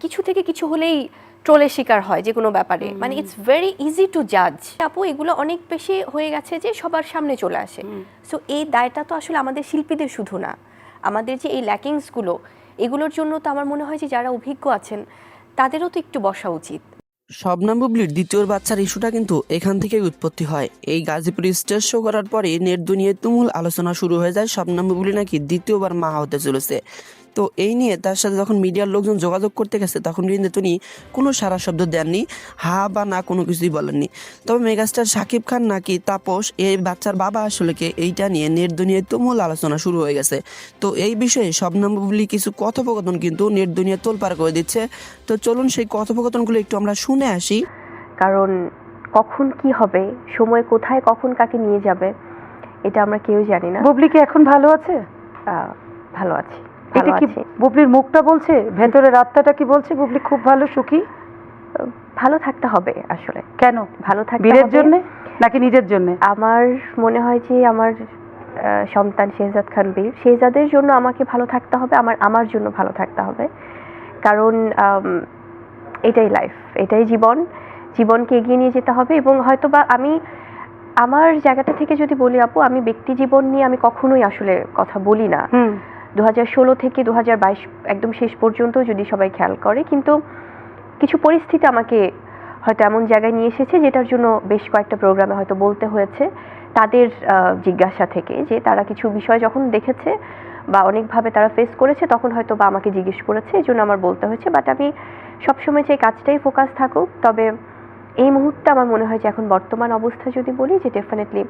কিছু থেকে কিছু হলেই ট্রোলের শিকার হয় যে কোনো ব্যাপারে, মানে ইটস ভেরি ইজি টু জাজ। আপু এগুলো অনেক বেশি হয়ে গেছে যে সবার সামনে চলে আসে। সো এই দায়টা তো আসলে আমাদের শিল্পীদের শুধু না, আমাদের যে এই ল্যাকিংসগুলো এগুলোর জন্য তো আমার মনে হয় যে যারা অভিজ্ঞ আছেন তাদেরও তো একটু বসা উচিত। শবনম বুবলির দ্বিতীয় বাচ্চার ইস্যুটা কিন্তু এখান থেকেই উৎপত্তি হয়। এই গাজীপুর স্টেজ শো করার পরে নেট দুনিয়ায় তুমুল আলোচনা শুরু হয়ে যায় শবনম বুবলি নাকি দ্বিতীয়বার মা হতে চলেছে। তো এই নিয়ে তার সাথে যখন মিডিয়ার লোকজন যোগাযোগ করতে গেছে তখন কিন্তু তিনি কোনো সারা শব্দ দেননি, হা বা না কোনো কিছুই বলেননি। তবে মেগাস্টার শাকিব খান নাকি তাপস এই বাচ্চার বাবা আসলে কে, এইটা নিয়ে নেট দুনিয়ায় তুমুল আলোচনা শুরু হয়ে গেছে। তো এই বিষয়ে শবনম বুবলি কিছু কথোপকথন কিন্তু নেট দুনিয়া তোলপাড় করে দিচ্ছে। তো চলুন সেই কথোপকথনগুলো একটু আমরা শুনে আসি। কারণ কখন কি হবে, সময় কোথায় কখন কাকে নিয়ে যাবে এটা আমরা কেউ জানি না। বুবলি কি এখন ভালো আছে? ভালো আছি। এটা কি বুবলির মুখটা বলছে, ভেতরের আত্মাটা কি বলছে বুবলি খুব ভালো সুখী? ভালো থাকতে হবে আসলে। কেন ভালো থাকতে বীরের হবে জন্য নাকি নিজের জন্য? আমার মনে হয় যে আমার সন্তান শেহজাদ খান বীর, শেহজাদের জন্য আমাকে ভালো থাকতে হবে, আমার জন্য ভালো থাকতে হবে। কারণ এটাই লাইফ, এটাই জীবন, জীবনকে এগিয়ে নিয়ে যেতে হবে। এবং হয়তোবা আমি আমার জায়গাটা থেকে যদি বলি আপু, আমি ব্যক্তি জীবন নিয়ে আমি কখনোই আসলে কথা বলি না। 2016 থেকে 2022 একদম শেষ পর্যন্ত যদি সবাই খেয়াল করে, কিন্তু কিছু পরিস্থিতি আমাকে হয়তো এমন জায়গায় নিয়ে এসেছে যেটার জন্য বেশ কয়েকটা প্রোগ্রামে হয়তো বলতে হয়েছে তাদের জিজ্ঞাসা থেকে, যে তারা কিছু বিষয় যখন দেখেছে বা অনেকভাবে তারা ফেস করেছে তখন হয়তো বা আমাকে জিজ্ঞেস করেছে, এই জন্য আমার বলতে হয়েছে। বাট আমি সবসময় চাই কাজটাই ফোকাস থাকুক। তবে এই মুহূর্তে আমার মনে হয় যে এখন বর্তমান অবস্থা যদি বলি, যে ডেফিনেটলি